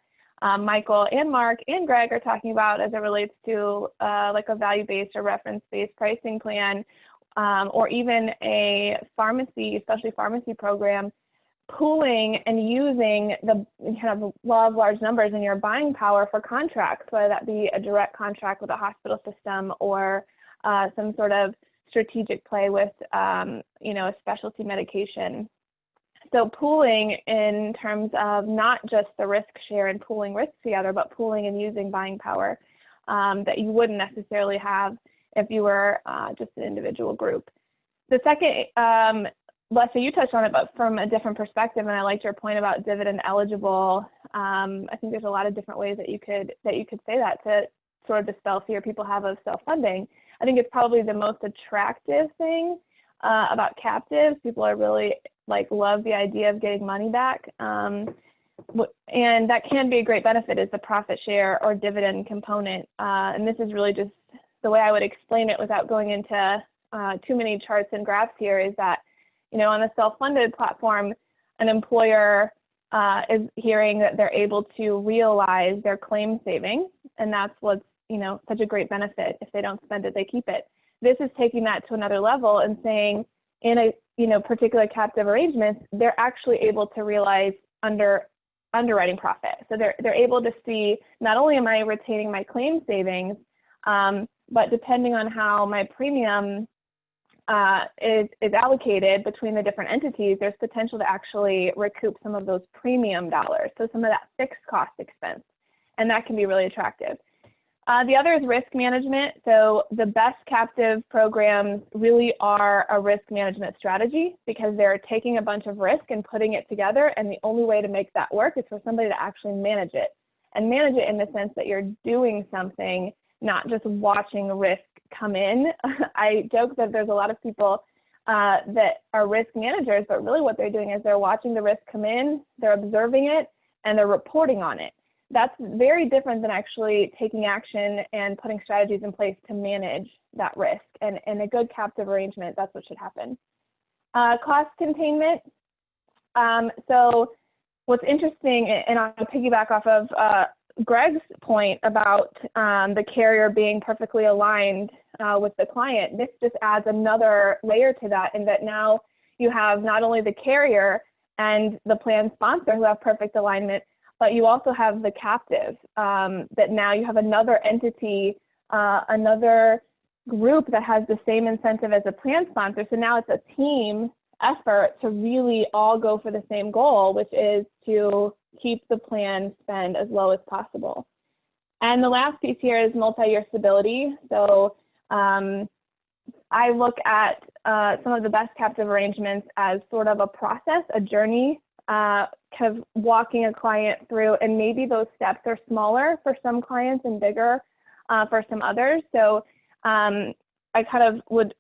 Michael and Mark and Greg are talking about as it relates to like a value-based or reference-based pricing plan, or even a pharmacy, especially pharmacy program, pooling and using the kind of law of large numbers in your buying power for contracts, whether that be a direct contract with a hospital system or some sort of strategic play with, a specialty medication. So pooling in terms of not just the risk share and pooling risks together, but pooling and using buying power that you wouldn't necessarily have if you were just an individual group. The second, Leslie, you touched on it, but from a different perspective, and I liked your point about dividend eligible. I think there's a lot of different ways that you could say that to sort of dispel fear people have of self-funding. I think it's probably the most attractive thing about captives. People are really love the idea of getting money back. And that can be a great benefit, is the profit share or dividend component. And this is really just the way I would explain it without going into too many charts and graphs here, is that, on a self-funded platform, an employer is hearing that they're able to realize their claim savings, and that's what's, such a great benefit. If they don't spend it, they keep it. This is taking that to another level and saying, in a particular captive arrangements, they're actually able to realize underwriting profit. So they're able to see, not only am I retaining my claim savings, but depending on how my premium is allocated between the different entities, there's potential to actually recoup some of those premium dollars, so some of that fixed cost expense, and that can be really attractive. The other is risk management. So the best captive programs really are a risk management strategy, because they're taking a bunch of risk and putting it together, and the only way to make that work is for somebody to actually manage it, and manage it in the sense that you're doing something, not just watching risk come in. I joke that there's a lot of people that are risk managers, but really what they're doing is they're watching the risk come in, they're observing it, and they're reporting on it. That's very different than actually taking action and putting strategies in place to manage that risk. And in a good captive arrangement, that's what should happen. Cost containment. So what's interesting, and I'll piggyback off of Greg's point about the carrier being perfectly aligned with the client, this just adds another layer to that, in that now you have not only the carrier and the plan sponsor who have perfect alignment, but you also have the captive, that now you have another entity, another group that has the same incentive as a plan sponsor. So now it's a team effort to really all go for the same goal, which is to keep the plan spend as low as possible. And the last piece here is multi-year stability. So I look at some of the best captive arrangements as sort of a process, a journey, kind of walking a client through, and maybe those steps are smaller for some clients and bigger for some others. So I kind of would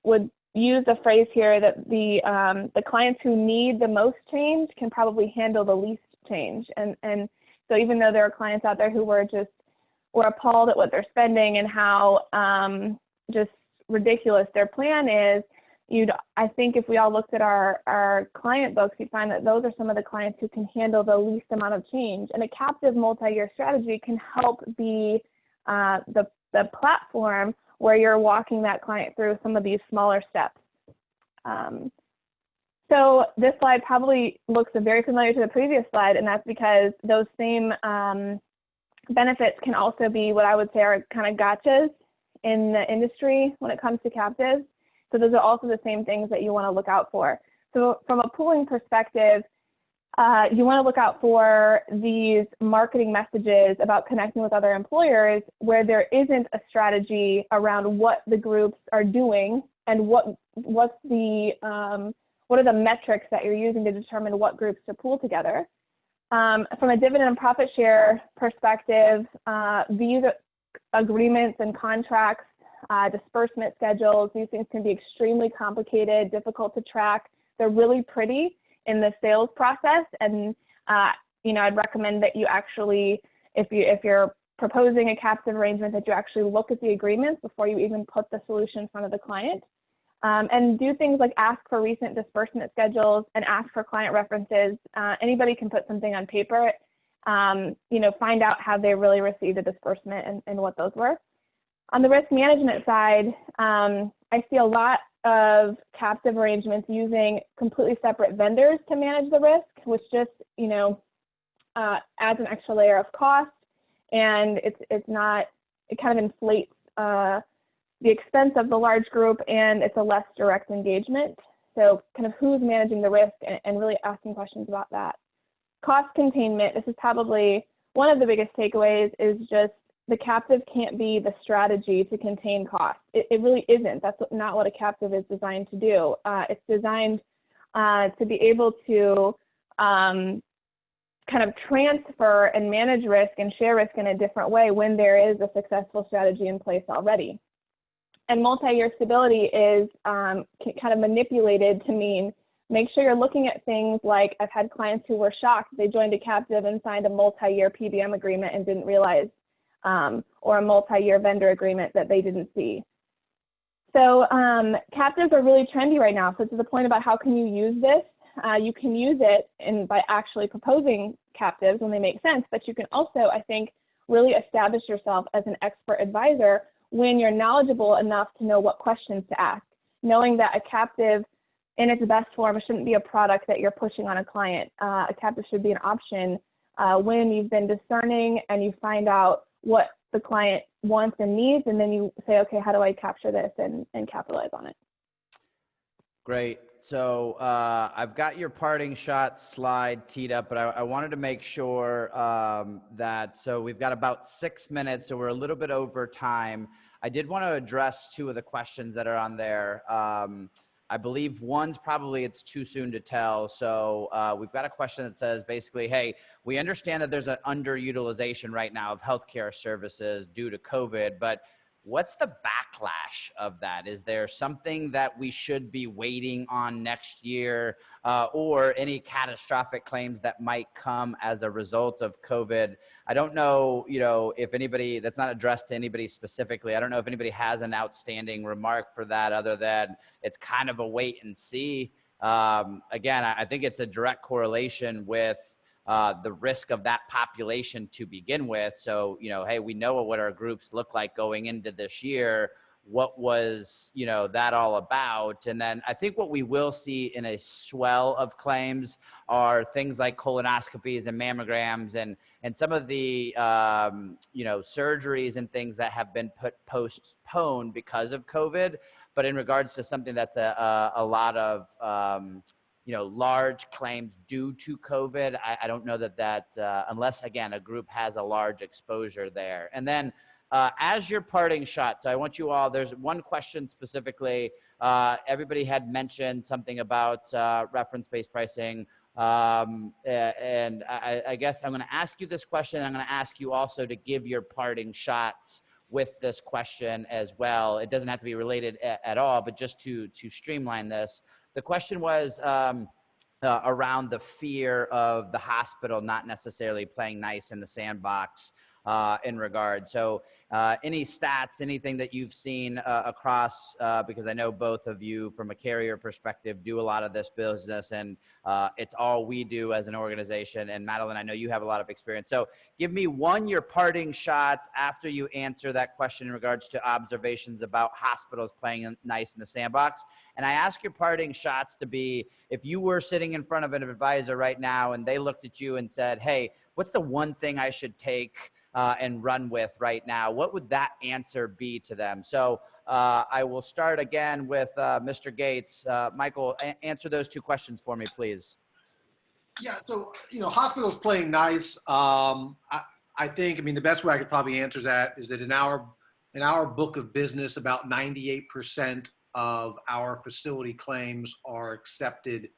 use the phrase here that the clients who need the most change can probably handle the least change. And so even though there are clients out there who were appalled at what they're spending and how just ridiculous their plan is, I think if we all looked at our client books, you'd find that those are some of the clients who can handle the least amount of change. And a captive multi-year strategy can help be the platform where you're walking that client through some of these smaller steps. So this slide probably looks very familiar to the previous slide, and that's because those same benefits can also be what I would say are kind of gotchas in the industry when it comes to captives. So those are also the same things that you want to look out for. So from a pooling perspective, you want to look out for these marketing messages about connecting with other employers where there isn't a strategy around what the groups are doing and what are the metrics that you're using to determine what groups to pool together. From a dividend and profit share perspective, these agreements and contracts, disbursement schedules, these things can be extremely complicated, difficult to track. They're really pretty in the sales process, and I'd recommend that you actually, if you're proposing a captive arrangement, that you actually look at the agreements before you even put the solution in front of the client, and do things like ask for recent disbursement schedules and ask for client references. Anybody can put something on paper, find out how they really received a disbursement and what those were. On the risk management side, I see a lot of captive arrangements using completely separate vendors to manage the risk, which just, adds an extra layer of cost, and it kind of inflates the expense of the large group, and it's a less direct engagement. So kind of who's managing the risk and really asking questions about that. Cost containment, this is probably one of the biggest takeaways, is just the captive can't be the strategy to contain costs. It really isn't. That's not what a captive is designed to do. It's designed to be able to kind of transfer and manage risk and share risk in a different way when there is a successful strategy in place already. And multi-year stability is kind of manipulated to mean make sure you're looking at things like, I've had clients who were shocked. They joined a captive and signed a multi-year PBM agreement and didn't realize, or a multi-year vendor agreement that they didn't see. So captives are really trendy right now. So to the point about how can you use this, you can use it by actually proposing captives when they make sense, but you can also, I think, really establish yourself as an expert advisor when you're knowledgeable enough to know what questions to ask, knowing that a captive in its best form shouldn't be a product that you're pushing on a client. A captive should be an option when you've been discerning and you find out what the client wants and needs, and then you say, okay, how do I capture this and capitalize on it? Great. So I've got your parting shot slide teed up, but I wanted to make sure so we've got about 6 minutes, so we're a little bit over time. I did want to address two of the questions that are on there. I believe one's probably it's too soon to tell. So we've got a question that says basically, hey, we understand that there's an underutilization right now of healthcare services due to COVID, but what's the backlash of that? Is there something that we should be waiting on next year or any catastrophic claims that might come as a result of COVID? I don't know, if anybody, that's not addressed to anybody specifically. I don't know if anybody has an outstanding remark for that other than it's kind of a wait and see. Again, I think it's a direct correlation with the risk of that population to begin with. So, hey, we know what our groups look like going into this year. what was, that all about? And then I think what we will see in a swell of claims are things like colonoscopies and mammograms and some of the, surgeries and things that have been postponed because of COVID. But in regards to something that's a lot of, large claims due to COVID, I don't know that unless, again, a group has a large exposure there. And then as your parting shot, so I want you all, there's one question specifically. Everybody had mentioned something about reference-based pricing. And I guess I'm going to ask you this question. I'm going to ask you also to give your parting shots with this question as well. It doesn't have to be related at all, but just to streamline this. The question was around the fear of the hospital not necessarily playing nice in the sandbox in regard. So any stats, anything that you've seen across, because I know both of you from a carrier perspective do a lot of this business, and it's all we do as an organization. And Madeline, I know you have a lot of experience. So give me your parting shot after you answer that question in regards to observations about hospitals playing nice in the sandbox. And I ask your parting shots to be, if you were sitting in front of an advisor right now and they looked at you and said, hey, what's the one thing I should take and run with right now? What would that answer be to them? So I will start again with Mr. Gates. Michael, answer those two questions for me, please. Yeah, so, hospitals playing nice. I think, the best way I could probably answer that is that in our book of business, about 98% of our facility claims are accepted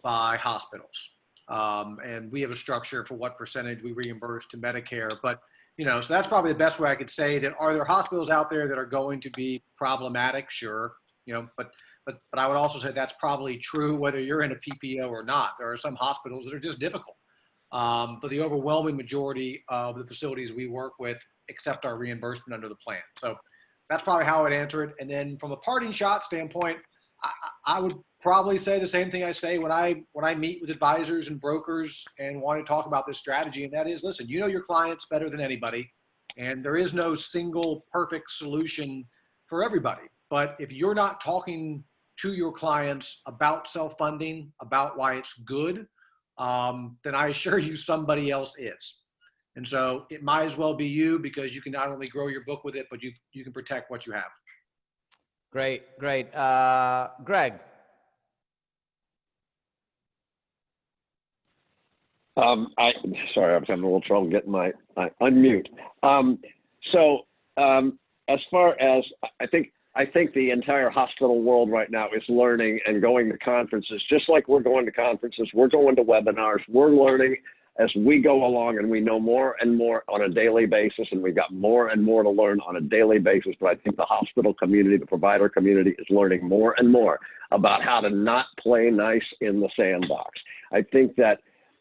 by hospitals. And we have a structure for what percentage we reimburse to Medicare. But, so that's probably the best way I could say that. Are there hospitals out there that are going to be problematic? Sure. But I would also say that's probably true whether you're in a PPO or not. There are some hospitals that are just difficult. But the overwhelming majority of the facilities we work with accept our reimbursement under the plan. So that's probably how I would answer it. And then from a parting shot standpoint, I would probably say the same thing I say when I meet with advisors and brokers and want to talk about this strategy. And that is, listen, you know your clients better than anybody. And there is no single perfect solution for everybody. But if you're not talking to your clients about self-funding, about why it's good, then I assure you somebody else is. And so it might as well be you, because you can not only grow your book with it, but you can protect what you have. Great. Greg. Sorry, I was having a little trouble getting my unmute. As far as I think the entire hospital world right now is learning and going to conferences, just like we're going to conferences, we're going to webinars, we're learning as we go along, and we know more and more on a daily basis, and we've got more and more to learn on a daily basis. But I think the hospital community, the provider community is learning more and more about how to not play nice in the sandbox. I think that,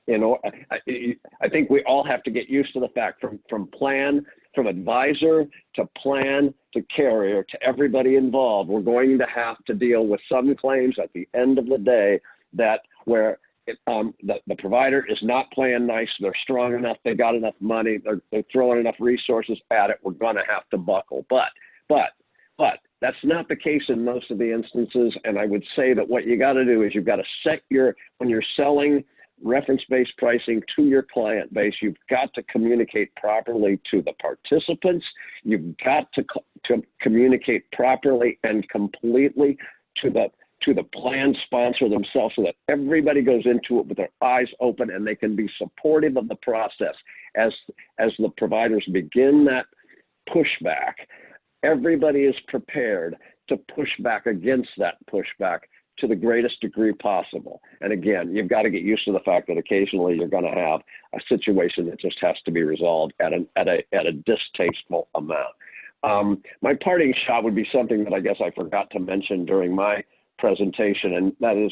I think we all have to get used to the fact from advisor to plan to carrier to everybody involved, we're going to have to deal with some claims at the end of the day where the provider is not playing nice. They're strong enough. They got enough money. They're throwing enough resources at it. We're going to have to buckle. But that's not the case in most of the instances. And I would say that what you got to do is you've got to when you're selling reference-based pricing to your client base, you've got to communicate properly to the participants. You've got to communicate properly and completely to the plan sponsor themselves, so that everybody goes into it with their eyes open and they can be supportive of the process. As the providers begin that pushback, everybody is prepared to push back against that pushback to the greatest degree possible. And again, you've got to get used to the fact that occasionally you're going to have a situation that just has to be resolved at a distasteful amount. My parting shot would be something that I guess I forgot to mention during my presentation, and that is,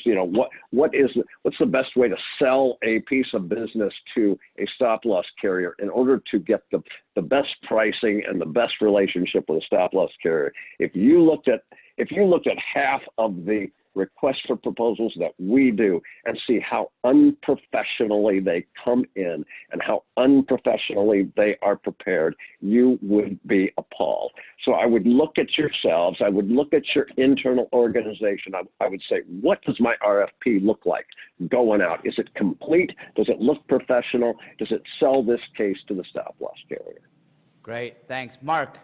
what's the best way to sell a piece of business to a stop loss carrier in order to get the best pricing and the best relationship with a stop loss carrier. If you looked at half of the requests for proposals that we do and see how unprofessionally they come in and how unprofessionally they are prepared, you would be appalled. So I would look at yourselves, I would look at your internal organization. I would say, what does my RFP look like going out? Is it complete? Does it look professional? Does it sell this case to the stop-loss carrier? Great, thanks. Mark?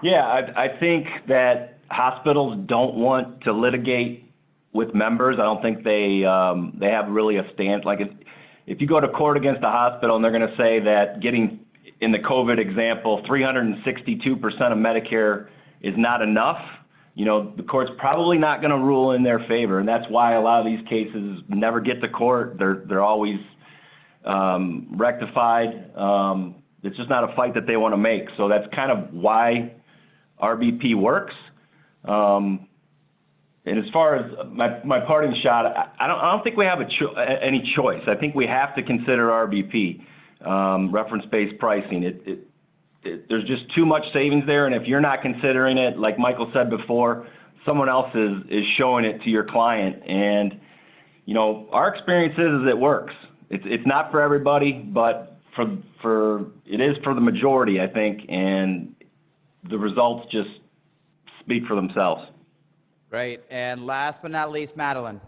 Yeah, I think that hospitals don't want to litigate with members. I don't think they have really a stance. Like if you go to court against a hospital and they're going to say that getting, in the COVID example, 362% of Medicare is not enough, you know, the court's probably not going to rule in their favor, and that's why a lot of these cases never get to court. They're always rectified. It's just not a fight that they want to make. So that's kind of why RBP works. And as far as my parting shot, I don't think we have any choice. I think we have to consider RBP, reference-based pricing. There's just too much savings there, and if you're not considering it, like Michael said before, someone else is showing it to your client. And you know, our experience is it works. It's not for everybody, but it is for the majority, I think, and the results just speak for themselves. Great. And last but not least, Madeline.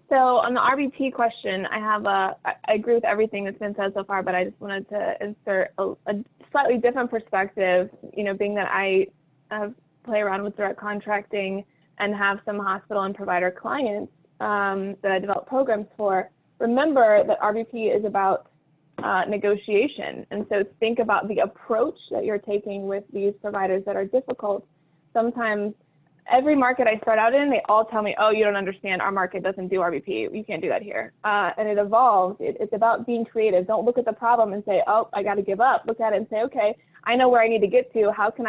So on the RBP question, I agree with everything that's been said so far, but I just wanted to insert a slightly different perspective, you know, being that I play around with direct contracting and have some hospital and provider clients that I develop programs for. Remember that RBP is about negotiation. And so think about the approach that you're taking with these providers that are difficult. Sometimes every market I start out in, they all tell me, oh, you don't understand, our market doesn't do RBP. You can't do that here. And it evolves. It's about being creative. Don't look at the problem and say, oh, I got to give up. Look at it and say, okay, I know where I need to get to. How can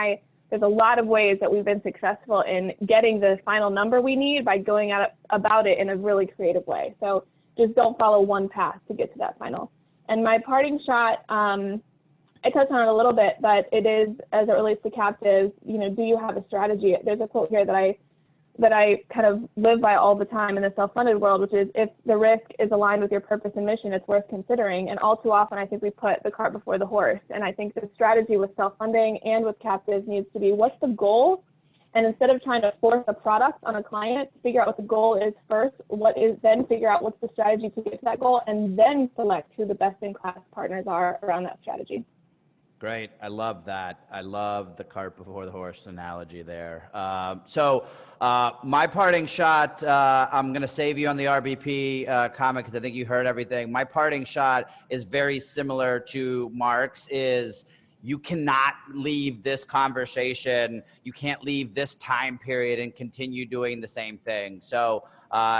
there's a lot of ways that we've been successful in getting the final number we need by going about it in a really creative way. So just don't follow one path to get to that final. And my parting shot, I touched on it a little bit, but it is, as it relates to captives, you know, do you have a strategy? There's a quote here that I kind of live by all the time in the self-funded world, which is, if the risk is aligned with your purpose and mission, it's worth considering. And all too often, I think we put the cart before the horse. And I think the strategy with self-funding and with captives needs to be, what's the goal? And instead of trying to force a product on a client, figure out what the goal is first, then figure out what's the strategy to get to that goal, and then select who the best-in-class partners are around that strategy. Great. I love that. I love the cart before the horse analogy there. So my parting shot, I'm going to save you on the RBP comment because I think you heard everything. My parting shot is very similar to Mark's, is you cannot leave this conversation. You can't leave this time period and continue doing the same thing. So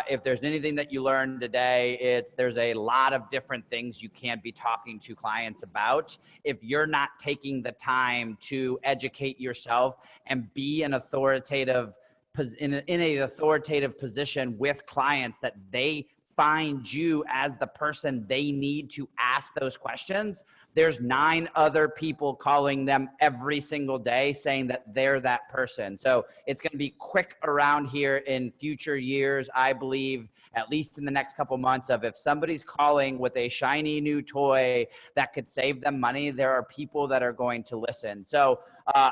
if there's anything that you learned today, there's a lot of different things you can be talking to clients about. If you're not taking the time to educate yourself and be an authoritative in an authoritative position with clients, that they find you as the person they need to ask those questions, there's 9 other people calling them every single day saying that they're that person. So it's going to be quick around here in future years, I believe, at least in the next couple months, of if somebody's calling with a shiny new toy that could save them money, there are people that are going to listen. So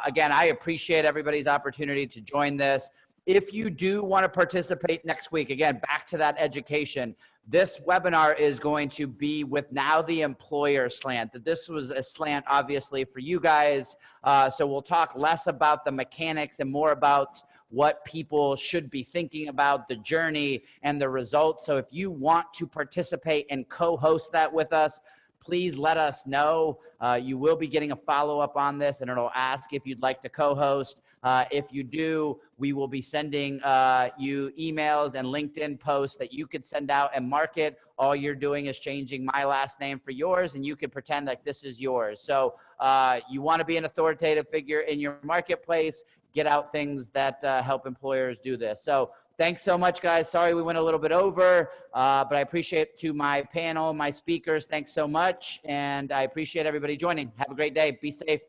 again, I appreciate everybody's opportunity to join this. If you do want to participate next week, again, back to that education, this webinar is going to be with now the employer slant. This was a slant, obviously, for you guys. So we'll talk less about the mechanics and more about what people should be thinking about, the journey and the results. So if you want to participate and co-host that with us, please let us know. You will be getting a follow-up on this, and it'll ask if you'd like to co-host. If you do, we will be sending you emails and LinkedIn posts that you could send out and market. All you're doing is changing my last name for yours, and you can pretend like this is yours. So you want to be an authoritative figure in your marketplace, get out things that help employers do this. So thanks so much, guys. Sorry we went a little bit over, but I appreciate to my panel, my speakers, thanks so much. And I appreciate everybody joining. Have a great day. Be safe.